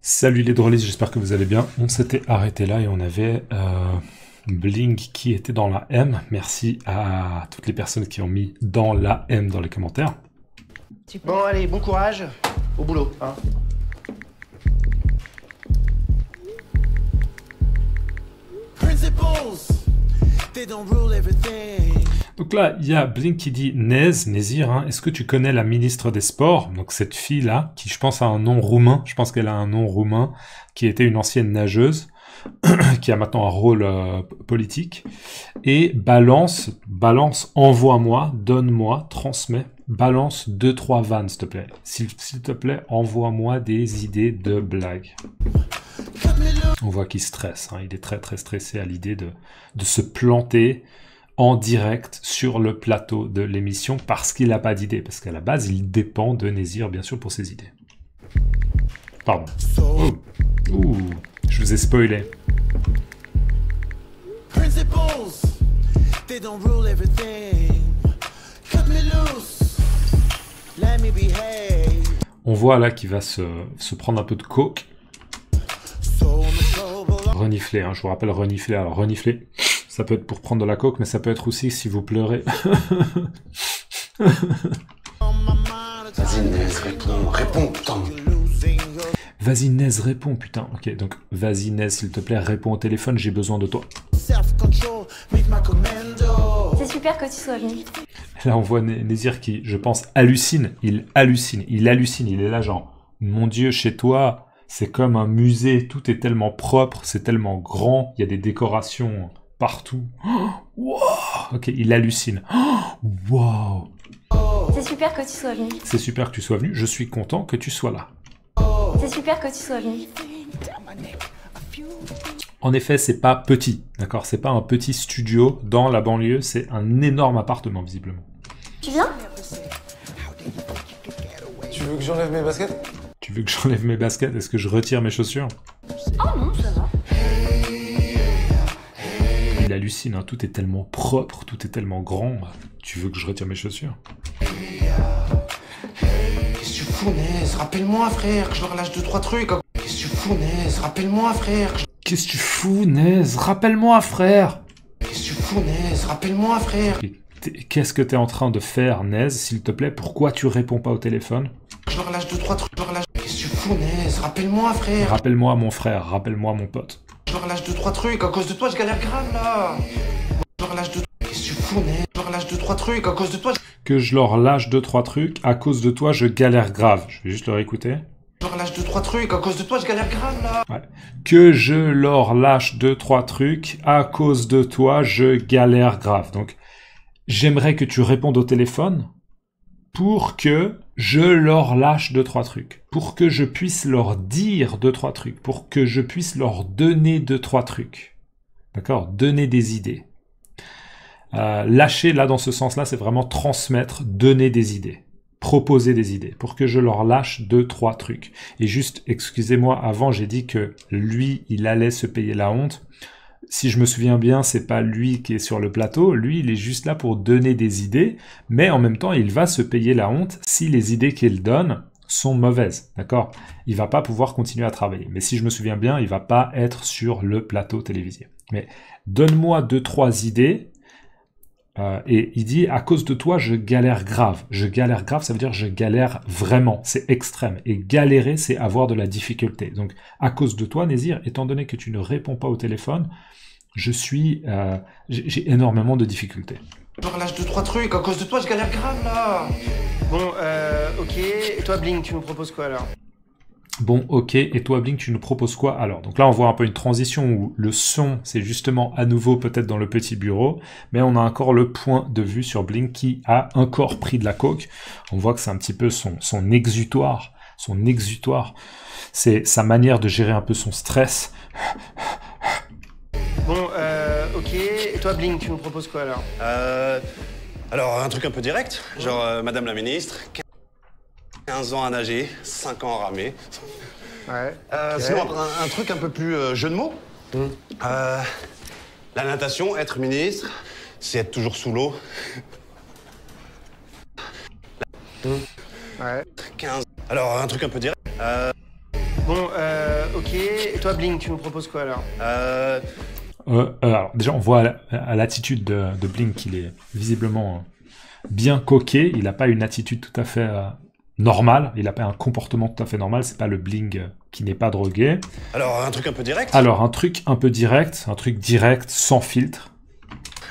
Salut les drôlistes, j'espère que vous allez bien. On s'était arrêté là et on avait Blink qui était dans la M. Merci à toutes les personnes qui ont mis dans la M dans les commentaires. Super. Bon allez, bon courage, au boulot. Hein. Donc là, il y a Blink qui dit Nezir, hein, est-ce que tu connais la ministre des Sports? Donc cette fille-là, qui je pense a un nom roumain, je pense qu'elle a un nom roumain, qui était une ancienne nageuse, qui a maintenant un rôle politique, et balance, envoie-moi, donne-moi, transmets, balance 2-3 vannes, s'il te plaît. S'il te plaît, envoie-moi des idées de blagues. On voit qu'il stresse, hein, il est très très stressé à l'idée de se planter en direct sur le plateau de l'émission parce qu'il n'a pas d'idée, parce qu'à la base, il dépend de Nezir, bien sûr, pour ses idées. Pardon. Ouh, je vous ai spoilé. On voit là qu'il va se prendre un peu de coke. Renifler, hein, je vous rappelle renifler. Alors renifler, ça peut être pour prendre de la coke, mais ça peut être aussi si vous pleurez. Vas-y Nez, réponds, putain. Vas-y Nez, réponds, putain. Ok, donc vas-y Nez, s'il te plaît, réponds au téléphone, j'ai besoin de toi. C'est super que tu sois venu. Là, on voit Nezir qui, je pense, hallucine. Il hallucine. Il est là genre, mon Dieu, chez toi, c'est comme un musée, tout est tellement propre, c'est tellement grand, il y a des décorations partout. Oh, wow. Ok, il hallucine. Oh, wow. C'est super que tu sois venu. C'est super que tu sois venu, je suis content que tu sois là. C'est super que tu sois venu. En effet, c'est pas petit, d'accord? C'est pas un petit studio dans la banlieue, c'est un énorme appartement, visiblement. Tu viens? Tu veux que j'enlève mes baskets? Tu veux que j'enlève mes baskets? Est-ce que je retire mes chaussures? Oh non, ça va. Il hallucine, hein, tout est tellement propre, tout est tellement grand. Tu veux que je retire mes chaussures? Qu'est-ce que tu fous Nez? Rappelle-moi frère, que je leur lâche 2-3 trucs. Qu'est-ce que tu fous Nez? Rappelle-moi frère. Qu'est-ce que tu fous Nez? Rappelle-moi frère. Qu'est-ce que tu fous Nez? Rappelle-moi frère. Qu'est-ce que t'es en train de faire Nez, s'il te plaît? Pourquoi tu réponds pas au téléphone? Je leur lâche 2-3 trucs. Qu'est-ce que tu fous Nez? Rappelle-moi frère. Rappelle-moi mon frère, rappelle-moi mon pote. Je leur lâche 2-3 trucs, à cause de toi je galère grave là. Je leur lâche 2... Qu'est-ce que tu fous Nez? Je leur lâche 2-3 trucs, à cause de toi Que je leur lâche 2-3 trucs, à cause de toi je galère grave. Je vais juste le réécouter. Je leur lâche 2-3 trucs, à cause de toi je galère grave là. Ouais. Que je leur lâche 2-3 trucs, à cause de toi je galère grave. Donc, j'aimerais que tu répondes au téléphone pour que je leur lâche 2-3 trucs, pour que je puisse leur dire 2-3 trucs, pour que je puisse leur donner 2-3 trucs. D'accord? Donner des idées. Lâcher, là, dans ce sens-là, c'est vraiment transmettre, donner des idées, proposer des idées, pour que je leur lâche 2-3 trucs. Et juste, excusez-moi, avant, j'ai dit que lui, il allait se payer la honte. Si je me souviens bien, c'est pas lui qui est sur le plateau, lui, il est juste là pour donner des idées, mais en même temps, il va se payer la honte si les idées qu'il donne sont mauvaises, d'accord? Il va pas pouvoir continuer à travailler. Mais si je me souviens bien, il va pas être sur le plateau télévisé. Mais donne-moi 2-3 idées, et il dit, à cause de toi, je galère grave. Je galère grave, ça veut dire je galère vraiment, c'est extrême. Et galérer, c'est avoir de la difficulté. Donc, à cause de toi, Nezir, étant donné que tu ne réponds pas au téléphone, j'ai énormément de difficultés. Je leur lâche 2-3 trucs, à cause de toi je galère grave là. Bon, ok, et toi Blink, tu nous proposes quoi alors? Bon, ok, et toi Blink, tu nous proposes quoi alors? Donc là, on voit un peu une transition où le son, c'est justement à nouveau peut-être dans le petit bureau, mais on a encore le point de vue sur Blink qui a encore pris de la coke. On voit que c'est un petit peu son exutoire, c'est sa manière de gérer un peu son stress. Bon, ok, et toi Blink, tu nous proposes quoi alors? Alors, un truc un peu direct, genre Madame la Ministre, 15 ans à nager, 5 ans à ramer. Ouais. Sinon, un truc un peu plus jeu de mots. La natation, être ministre, c'est être toujours sous l'eau. Ouais. 15. Alors, un truc un peu direct. Bon, ok. Et toi, Bling, tu nous proposes quoi alors? Alors, déjà, on voit à l'attitude de Blink qu'il est visiblement bien coqué. Il n'a pas une attitude tout à fait normale. Il n'a pas un comportement tout à fait normal. C'est pas le Bling qui n'est pas drogué. Alors, un truc un peu direct? Alors, un truc un peu direct, un truc direct, sans filtre.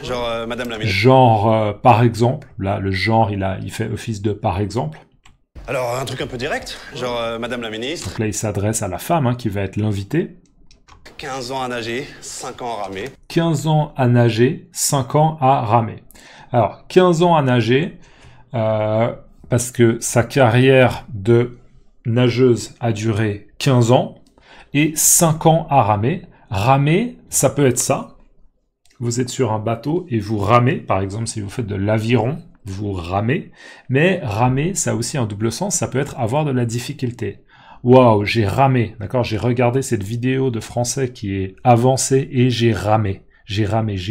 Genre, Madame la ministre. Genre, par exemple. Là, le genre, il fait office de par exemple. Alors, un truc un peu direct? Genre, Madame la ministre. Donc là, il s'adresse à la femme qui va être l'invitée. 15 ans à nager, 5 ans à ramer. 15 ans à nager, 5 ans à ramer. Alors, 15 ans à nager, parce que sa carrière de nageuse a duré 15 ans, et 5 ans à ramer. Ramer, ça peut être ça. Vous êtes sur un bateau et vous ramez, par exemple, si vous faites de l'aviron, vous ramez. Mais ramer, ça a aussi un double sens, ça peut être avoir de la difficulté. Waouh, j'ai ramé, d'accord? J'ai regardé cette vidéo de français qui est avancée et j'ai ramé. J'ai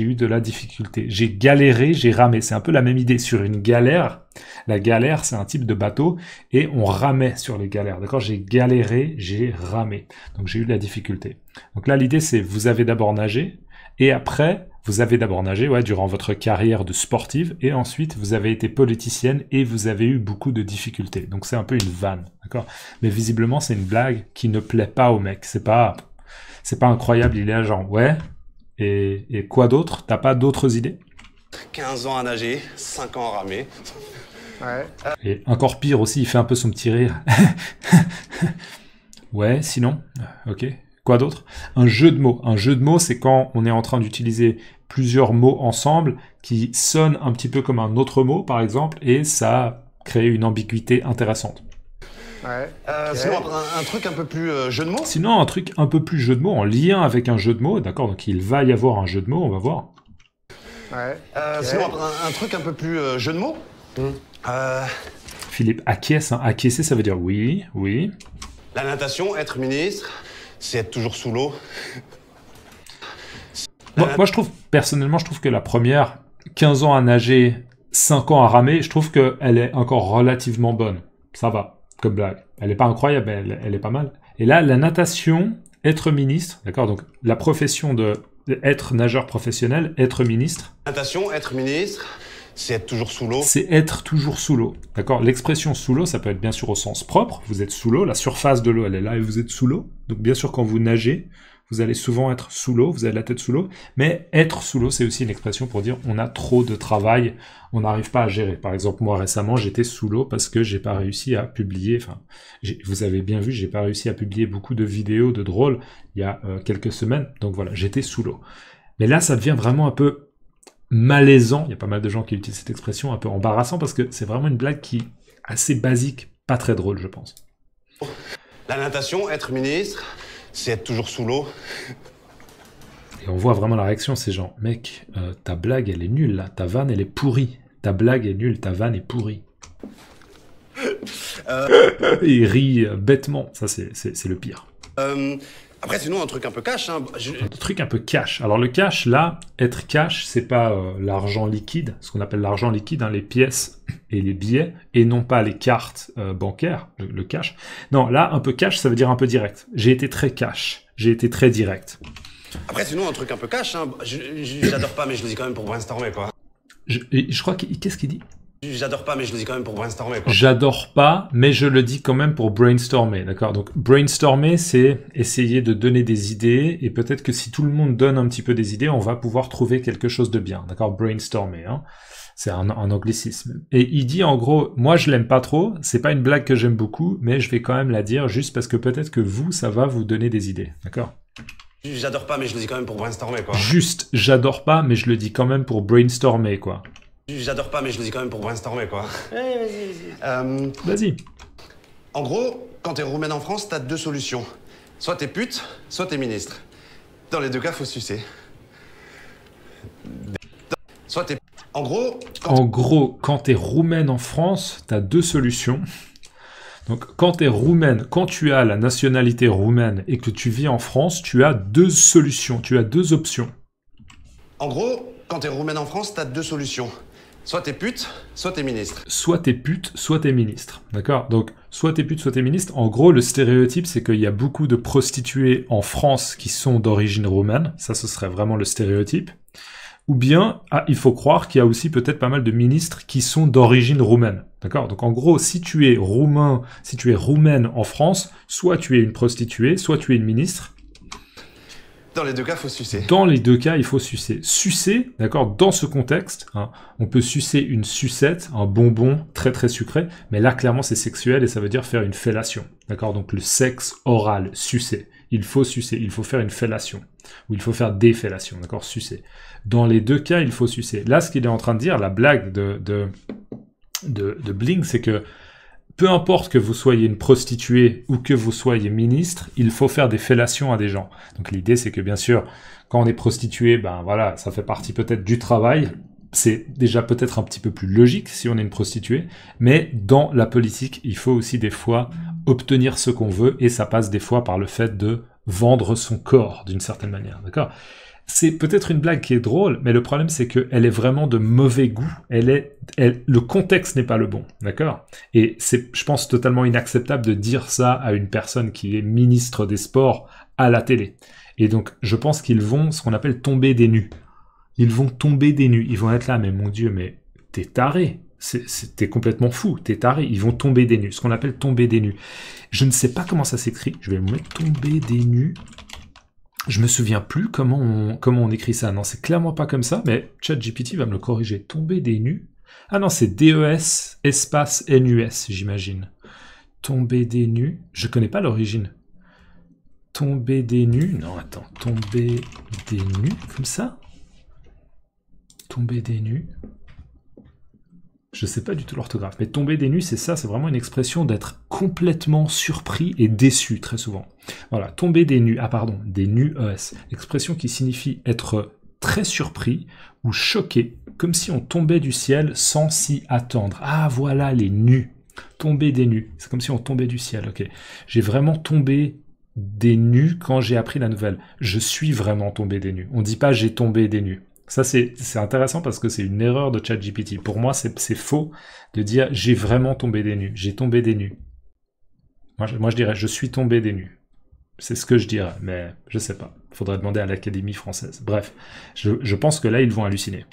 eu de la difficulté. J'ai galéré, j'ai ramé. C'est un peu la même idée sur une galère. La galère, c'est un type de bateau et on ramait sur les galères, d'accord? J'ai galéré, j'ai ramé. Donc j'ai eu de la difficulté. Donc là, l'idée, c'est vous avez d'abord nagé et après, vous avez d'abord nagé, ouais, durant votre carrière de sportive, et ensuite vous avez été politicienne et vous avez eu beaucoup de difficultés. Donc c'est un peu une vanne, d'accord? Mais visiblement c'est une blague qui ne plaît pas au mec. C'est pas incroyable. Il est là genre ouais. Et quoi d'autre? T'as pas d'autres idées? 15 ans à nager, 5 ans à ramer. Ouais. Et encore pire aussi, il fait un peu son petit rire. Ouais, sinon, ok. Quoi d'autre? Un jeu de mots. Un jeu de mots, c'est quand on est en train d'utiliser plusieurs mots ensemble qui sonnent un petit peu comme un autre mot, par exemple, et ça crée une ambiguïté intéressante. Ouais. Sinon, un truc un peu plus jeu de mots? Sinon, un truc un peu plus jeu de mots, en lien avec un jeu de mots, d'accord? Donc il va y avoir un jeu de mots, on va voir. Ouais. Sinon, un truc un peu plus jeu de mots? Philippe acquiesce, hein. Acquiescer, ça veut dire oui, oui. La natation, être ministre, c'est être toujours sous l'eau. Moi, je trouve, personnellement, je trouve que la première, 15 ans à nager, 5 ans à ramer, je trouve qu'elle est encore relativement bonne. Ça va, comme blague. Elle n'est pas incroyable, mais elle est pas mal. Et là, la natation, être ministre, d'accord? Donc, la profession de être nageur professionnel, être ministre. Natation, être ministre, c'est être toujours sous l'eau. C'est être toujours sous l'eau, d'accord? L'expression sous l'eau, ça peut être bien sûr au sens propre. Vous êtes sous l'eau, la surface de l'eau, elle est là et vous êtes sous l'eau. Donc, bien sûr, quand vous nagez, vous allez souvent être sous l'eau, vous avez la tête sous l'eau, mais être sous l'eau, c'est aussi une expression pour dire on a trop de travail, on n'arrive pas à gérer. Par exemple, moi récemment, j'étais sous l'eau parce que j'ai pas réussi à publier, vous avez bien vu, j'ai pas réussi à publier beaucoup de vidéos de drôles il y a quelques semaines, donc voilà, j'étais sous l'eau. Mais là, ça devient vraiment un peu malaisant, il y a pas mal de gens qui utilisent cette expression, un peu embarrassant, parce que c'est vraiment une blague qui est assez basique, pas très drôle, je pense. La natation, être ministre, c'est être toujours sous l'eau. Et on voit vraiment la réaction, c'est genre, mec, ta blague, elle est nulle, là. Ta vanne, elle est pourrie. Ta blague est nulle, ta vanne est pourrie. Il rit bêtement. Ça, c'est le pire. Après, sinon, un truc un peu cash. Hein. Un truc un peu cash. Alors, le cash, là, être cash, c'est pas l'argent liquide, ce qu'on appelle l'argent liquide, hein, les pièces et les billets, et non pas les cartes bancaires, le cash. Non, là, un peu cash, ça veut dire un peu direct. J'ai été très cash. J'ai été très direct. Après, sinon, un truc un peu cash. Hein. J'adore pas, mais je le dis quand même pour brainstormer, quoi. Je crois qu'est-ce qu'il dit? J'adore pas, mais je le dis quand même pour brainstormer, quoi. J'adore pas, mais je le dis quand même pour brainstormer, d'accord? Donc, brainstormer, c'est essayer de donner des idées, et peut-être que si tout le monde donne un petit peu des idées, on va pouvoir trouver quelque chose de bien, d'accord? Brainstormer, hein. C'est un anglicisme. Et il dit, en gros, moi, je l'aime pas trop, c'est pas une blague que j'aime beaucoup, mais je vais quand même la dire juste parce que peut-être que vous, ça va vous donner des idées, d'accord? J'adore pas, mais je le dis quand même pour brainstormer, quoi. Juste, j'adore pas, mais je le dis quand même pour brainstormer, quoi. J'adore pas, mais je le dis quand même pour brainstormer, quoi. Ouais, vas-y. Vas-y. En gros, quand t'es roumaine en France, t'as deux solutions. Soit t'es pute, soit t'es ministre. Dans les deux cas, faut sucer. Soit t'es... En gros, quand t'es roumaine en France, t'as deux solutions. Donc, quand t'es roumaine, quand tu as la nationalité roumaine et que tu vis en France, tu as deux solutions, tu as deux options. En gros, quand t'es roumaine en France, t'as deux solutions. Soit t'es pute, soit t'es ministre. Soit t'es pute, soit t'es ministre. D'accord? Donc, soit t'es pute, soit t'es ministre. En gros, le stéréotype, c'est qu'il y a beaucoup de prostituées en France qui sont d'origine roumaine. Ça, ce serait vraiment le stéréotype. Ou bien, il faut croire qu'il y a aussi peut-être pas mal de ministres qui sont d'origine roumaine. D'accord? Donc, en gros, si tu es roumain, si tu es roumaine en France, soit tu es une prostituée, soit tu es une ministre. Dans les deux cas, faut sucer. Dans les deux cas, il faut sucer. Sucer, d'accord, dans ce contexte, hein, on peut sucer une sucette, un bonbon très très sucré, mais là, clairement, c'est sexuel et ça veut dire faire une fellation. D'accord? Donc, le sexe oral, sucer. Il faut sucer, il faut faire une fellation. Ou il faut faire des fellations, d'accord? Sucer. Dans les deux cas, il faut sucer. Là, ce qu'il est en train de dire, la blague de Bling, c'est que peu importe que vous soyez une prostituée ou que vous soyez ministre, il faut faire des fellations à des gens. Donc l'idée, c'est que bien sûr, quand on est prostituée, ben voilà, ça fait partie peut-être du travail. C'est déjà peut-être un petit peu plus logique si on est une prostituée, mais dans la politique, il faut aussi des fois obtenir ce qu'on veut, et ça passe des fois par le fait de vendre son corps d'une certaine manière, d'accord? C'est peut-être une blague qui est drôle, mais le problème c'est qu'elle est vraiment de mauvais goût. Le contexte n'est pas le bon, d'accord? Et c'est, je pense, totalement inacceptable de dire ça à une personne qui est ministre des Sports à la télé. Et donc, je pense qu'ils vont, ce qu'on appelle tomber des nues. Ils vont tomber des nues. Ils vont être là, mais mon Dieu, mais t'es taré. T'es complètement fou, t'es taré. Ils vont tomber des nues, ce qu'on appelle tomber des nues. Je ne sais pas comment ça s'écrit. Je vais me mettre tomber des nues. Je me souviens plus comment on écrit ça. Non, c'est clairement pas comme ça, mais ChatGPT va me le corriger. Tomber des nues. Ah non, c'est DES espace NUS, j'imagine. Tomber des nues. Je connais pas l'origine. Tomber des nues. Non, attends. Tomber des nues, comme ça. Tomber des nues. Je sais pas du tout l'orthographe, mais tomber des nues, c'est ça, c'est vraiment une expression d'être complètement surpris et déçu, très souvent. Voilà, tomber des nues, des nues ES, expression qui signifie être très surpris ou choqué, comme si on tombait du ciel sans s'y attendre. Ah, voilà les nues, tomber des nues, c'est comme si on tombait du ciel, ok. J'ai vraiment tombé des nues quand j'ai appris la nouvelle. Je suis vraiment tombé des nues. On dit pas j'ai tombé des nues. Ça, c'est intéressant parce que c'est une erreur de ChatGPT. Pour moi, c'est faux de dire « j'ai vraiment tombé des nues »,« j'ai tombé des nues ». Moi, je dirais « je suis tombé des nues ». C'est ce que je dirais, mais je sais pas. Il faudrait demander à l'Académie française. Bref, je pense que là, ils vont halluciner.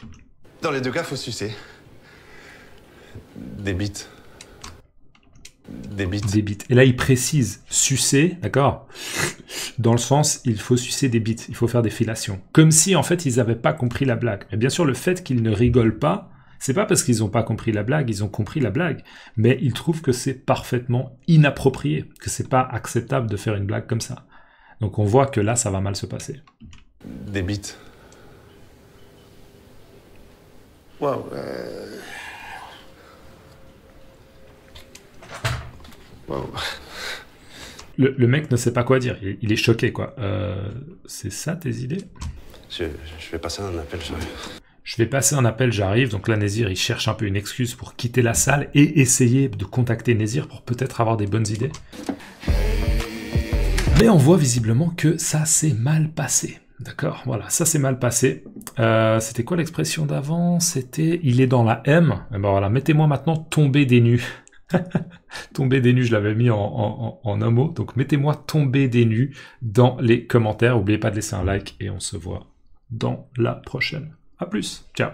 Dans les deux cas, faut sucer. Des bites. Des bites. Des bites. Et là, il précise « sucer », d'accord ? Dans le sens, il faut sucer des bites, il faut faire des fellations. Comme si, en fait, ils n'avaient pas compris la blague. Et bien sûr, le fait qu'ils ne rigolent pas, c'est pas parce qu'ils n'ont pas compris la blague, ils ont compris la blague. Mais ils trouvent que c'est parfaitement inapproprié, que c'est pas acceptable de faire une blague comme ça. Donc on voit que là, ça va mal se passer. Des bites. Wow. Wow. Le mec ne sait pas quoi dire, il est choqué, quoi. C'est ça tes idées? Je vais passer un appel, j'arrive. Je vais passer un appel, j'arrive. Donc là, Nézir, il cherche un peu une excuse pour quitter la salle et essayer de contacter Nézir pour peut-être avoir des bonnes idées. Mais on voit visiblement que ça s'est mal passé. D'accord, voilà, ça s'est mal passé. C'était quoi l'expression d'avant? C'était « il est dans la M ». Et ben voilà, mettez-moi maintenant « tomber des nues ». Tomber des nues, je l'avais mis en un mot. Donc mettez-moi tomber des nues dans les commentaires. N'oubliez pas de laisser un like et on se voit dans la prochaine. À plus, ciao.